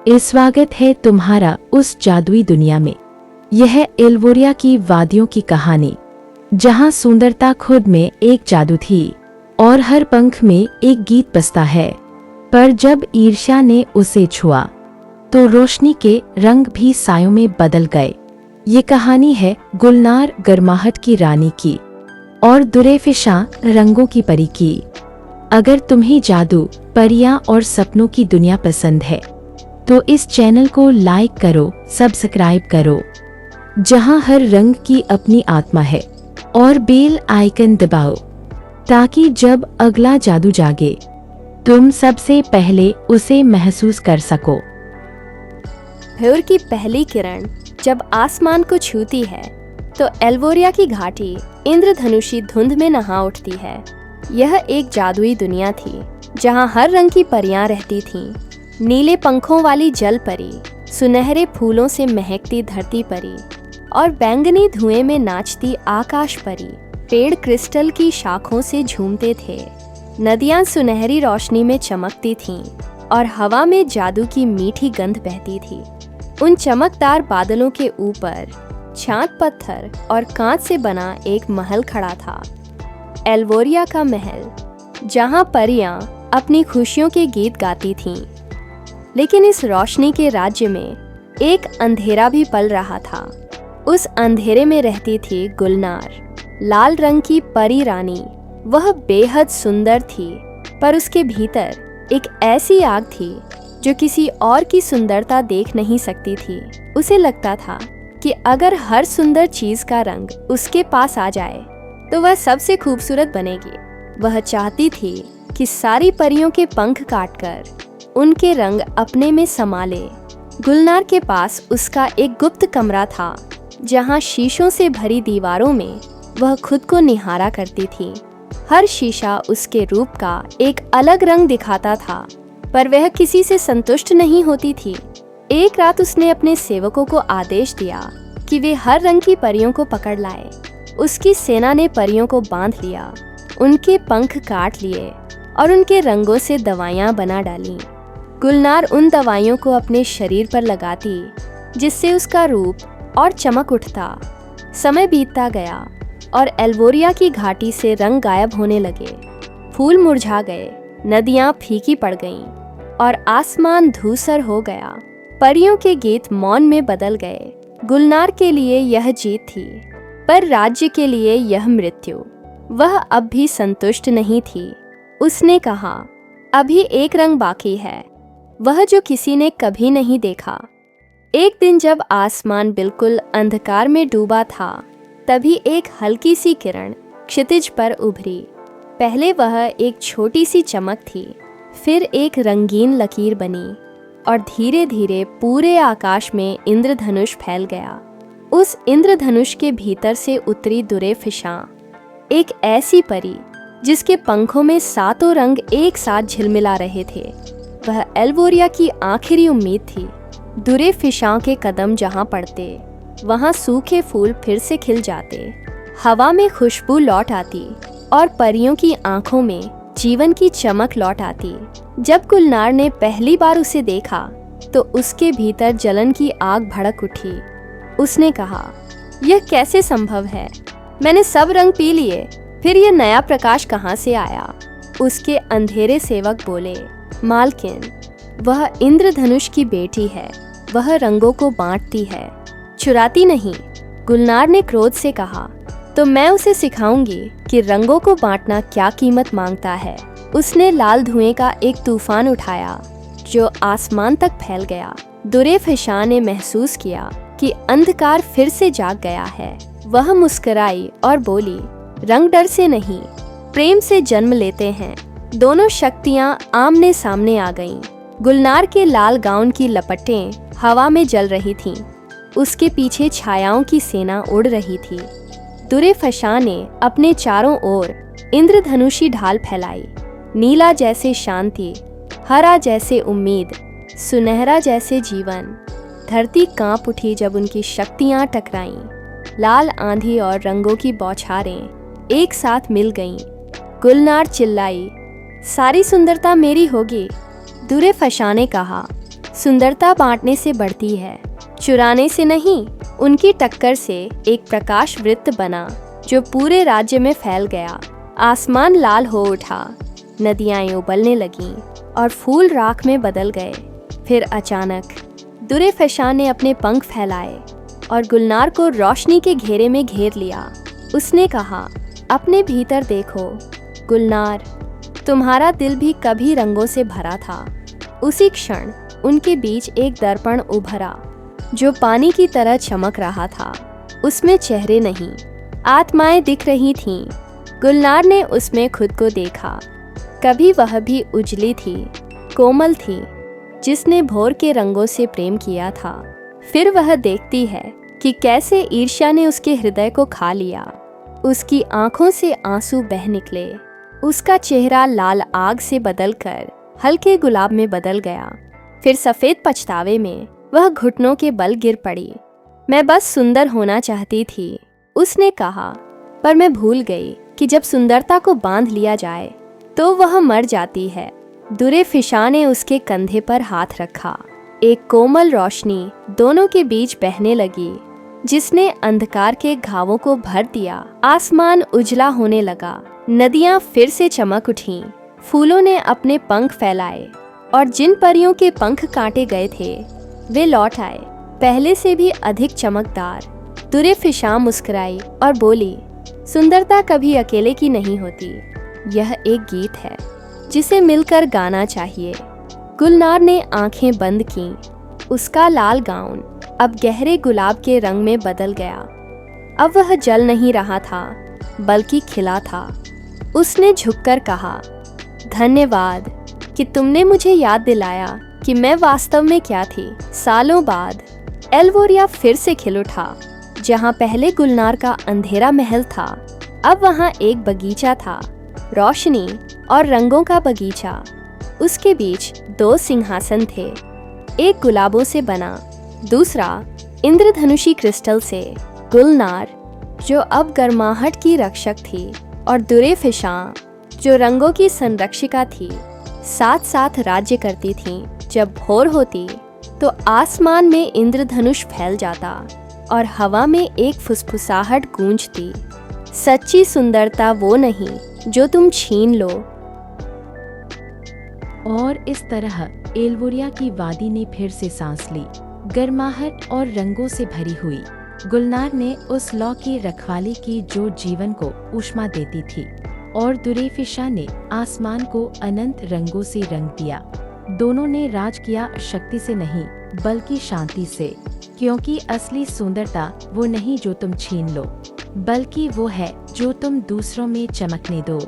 स्वागत है तुम्हारा उस जादुई दुनिया में। यह एल्वोरिया की वादियों की कहानी, जहाँ सुंदरता खुद में एक जादू थी और हर पंख में एक गीत बजता है। पर जब ईर्ष्या ने उसे छुआ तो रोशनी के रंग भी सायों में बदल गए। ये कहानी है गुलनार गर्माहट की रानी की और दुरेफिशा रंगों की परी की। अगर तुम्हें जादू, परियां और सपनों की दुनिया पसंद है तो इस चैनल को लाइक करो, सब्सक्राइब करो, जहां हर रंग की अपनी आत्मा है, और बेल आइकन दबाओ ताकि जब अगला जादू जागे तुम सबसे पहले उसे महसूस कर सको। भोर की पहली किरण जब आसमान को छूती है तो एल्वोरिया की घाटी इंद्रधनुषी धुंध में नहा उठती है। यह एक जादुई दुनिया थी जहां हर रंग की परियां रहती थीं। नीले पंखों वाली जल परी, सुनहरे फूलों से महकती धरती परी और बैंगनी धुएं में नाचती आकाश परी। पेड़ क्रिस्टल की शाखों से झूमते थे, नदियां सुनहरी रोशनी में चमकती थीं और हवा में जादू की मीठी गंध बहती थी। उन चमकदार बादलों के ऊपर छात पत्थर और कांच से बना एक महल खड़ा था, एल्वोरिया का महल, जहां परियां अपनी खुशियों के गीत गाती थीं। लेकिन इस रोशनी के राज्य में एक अंधेरा भी पल रहा था। उस अंधेरे में रहती थी गुलनार, लाल रंग की परी रानी। वह बेहद सुंदर थी, पर उसके भीतर एक ऐसी आग थी जो किसी और की सुंदरता देख नहीं सकती थी। उसे लगता था कि अगर हर सुंदर चीज का रंग उसके पास आ जाए तो वह सबसे खूबसूरत बनेगी। वह चाहती थी कि सारी परियों के पंख काटकर उनके रंग अपने में समा ले। गुलनार के पास उसका एक गुप्त कमरा था, जहां शीशों से भरी दीवारों में वह खुद को निहारा करती थी। हर शीशा उसके रूप का एक अलग रंग दिखाता था, पर वह किसी से संतुष्ट नहीं होती थी। एक रात उसने अपने सेवकों को आदेश दिया कि वे हर रंग की परियों को पकड़ लाए। उसकी सेना ने परियों को बांध लिया, उनके पंख काट लिए और उनके रंगों से दवाइयां बना डाली। गुलनार उन दवाइयों को अपने शरीर पर लगाती, जिससे उसका रूप और चमक उठता। समय बीतता गया और एल्वोरिया की घाटी से रंग गायब होने लगे। फूल मुरझा गए, नदियां फीकी पड़ गईं और आसमान धूसर हो गया। परियों के गीत मौन में बदल गए। गुलनार के लिए यह जीत थी, पर राज्य के लिए यह मृत्यु। वह अब भी संतुष्ट नहीं थी। उसने कहा, अभी एक रंग बाकी है, वह जो किसी ने कभी नहीं देखा। एक दिन जब आसमान बिल्कुल अंधकार में डूबा था, तभी एक हल्की सी किरण क्षितिज पर उभरी। पहले वह एक छोटी सी चमक थी, फिर एक रंगीन लकीर बनी और धीरे धीरे पूरे आकाश में इंद्रधनुष फैल गया। उस इंद्रधनुष के भीतर से उतरी दुरेफिशा, एक ऐसी परी जिसके पंखों में सातों रंग एक साथ झिलमिला रहे थे। वह एल्वोरिया की आखिरी उम्मीद थी। दुरेफिशा के कदम जहां पड़ते, वहां सूखे फूल फिर से खिल जाते, हवा में खुशबू लौट आती और परियों की आंखों में जीवन की चमक लौट आती। जब गुलनार ने पहली बार उसे देखा तो उसके भीतर जलन की आग भड़क उठी। उसने कहा, यह कैसे संभव है? मैंने सब रंग पी लिए, फिर यह नया प्रकाश कहाँ से आया? उसके अंधेरे सेवक बोले, मालकिन, वह इंद्रधनुष की बेटी है। वह रंगों को बांटती है, चुराती नहीं। गुलनार ने क्रोध से कहा, तो मैं उसे सिखाऊंगी कि रंगों को बांटना क्या कीमत मांगता है। उसने लाल धुएं का एक तूफान उठाया जो आसमान तक फैल गया। दुरेफिशा ने महसूस किया कि अंधकार फिर से जाग गया है। वह मुस्कुराई और बोली, रंग डर से नहीं, प्रेम से जन्म लेते हैं। दोनों शक्तियां आमने सामने आ गईं। गुलनार के लाल गाउन की लपटें हवा में जल रही थीं। उसके पीछे छायाओं की सेना उड़ रही थी। दुरेफिशा ने अपने चारों ओर इंद्रधनुषी ढाल फैलाई। नीला जैसे शांति, हरा जैसे उम्मीद, सुनहरा जैसे जीवन। धरती कांप उठी जब उनकी शक्तियां टकराईं। लाल आंधी और रंगों की बौछारें एक साथ मिल गईं। गुलनार चिल्लाई, सारी सुंदरता मेरी होगी। दुरेफिशा ने कहा, सुंदरता बांटने से बढ़ती है, चुराने से नहीं। उनकी टक्कर से एक प्रकाश वृत्त बना जो पूरे राज्य में फैल गया। आसमान लाल हो उठा, नदियां उबलने लगीं और फूल राख में बदल गए। फिर अचानक दुरेफेशा ने अपने पंख फैलाए और गुलनार को रोशनी के घेरे में घेर लिया। उसने कहा, अपने भीतर देखो गुलनार, तुम्हारा दिल भी कभी रंगों से भरा था। उसी क्षण उनके बीच एक दर्पण उभरा जो पानी की तरह चमक रहा था। उसमें चेहरे नहीं, आत्माएं दिख रही थीं। गुलनार ने उसमें खुद को देखा। कभी वह भी उजली थी, कोमल थी, जिसने भोर के रंगों से प्रेम किया था। फिर वह देखती है कि कैसे ईर्ष्या ने उसके हृदय को खा लिया। उसकी आंखों से आंसू बह निकले। उसका चेहरा लाल आग से बदलकर हल्के गुलाब में बदल गया। फिर सफेद पछतावे में वह घुटनों के बल गिर पड़ी। मैं बस सुंदर होना चाहती थी, उसने कहा, पर मैं भूल गई कि जब सुंदरता को बांध लिया जाए तो वह मर जाती है। दुरेफेशा ने उसके कंधे पर हाथ रखा। एक कोमल रोशनी दोनों के बीच बहने लगी, जिसने अंधकार के घावों को भर दिया। आसमान उजला होने लगा, नदियां फिर से चमक उठीं, फूलों ने अपने पंख फैलाए और जिन परियों के पंख काटे गए थे वे लौट आए, पहले से भी अधिक चमकदार। दुरेफेशा मुस्कुराई और बोली, सुंदरता कभी अकेले की नहीं होती। यह एक गीत है जिसे मिलकर गाना चाहिए। गुलनार ने आंखें बंद कीं। उसका लाल गाउन अब गहरे गुलाब के रंग में बदल गया। अब वह जल नहीं रहा था, बल्कि खिला था। उसने झुककर कहा, धन्यवाद कि तुमने मुझे याद दिलाया कि मैं वास्तव में क्या थी। सालों बाद एल्वोरिया फिर से खिल उठा। जहाँ पहले गुलनार का अंधेरा महल था, अब वहाँ एक बगीचा था, रोशनी और रंगों का बगीचा। उसके बीच 2 सिंहासन थे, एक गुलाबों से बना, दूसरा इंद्रधनुषी क्रिस्टल से। गुलनार, जो अब गर्माहट की रक्षक थी, और दुरेफेशा, जो रंगों की संरक्षिका थी, साथ साथ राज्य करती थीं। जब भोर होती तो आसमान में इंद्रधनुष फैल जाता और हवा में एक फुसफुसाहट गूंजती। सच्ची सुंदरता वो नहीं जो तुम छीन लो। और इस तरह एल्वोरिया की वादी ने फिर से सांस ली, गर्माहट और रंगों से भरी हुई। गुलनार ने उस लौ की रखवाली की जो जीवन को ऊष्मा देती थी, और दुरेफेशा ने आसमान को अनंत रंगों से रंग दिया। दोनों ने राज किया शक्ति से नहीं, बल्कि शांति से, क्योंकि असली सुंदरता वो नहीं जो तुम छीन लो, बल्कि वो है जो तुम दूसरों में चमकने दो।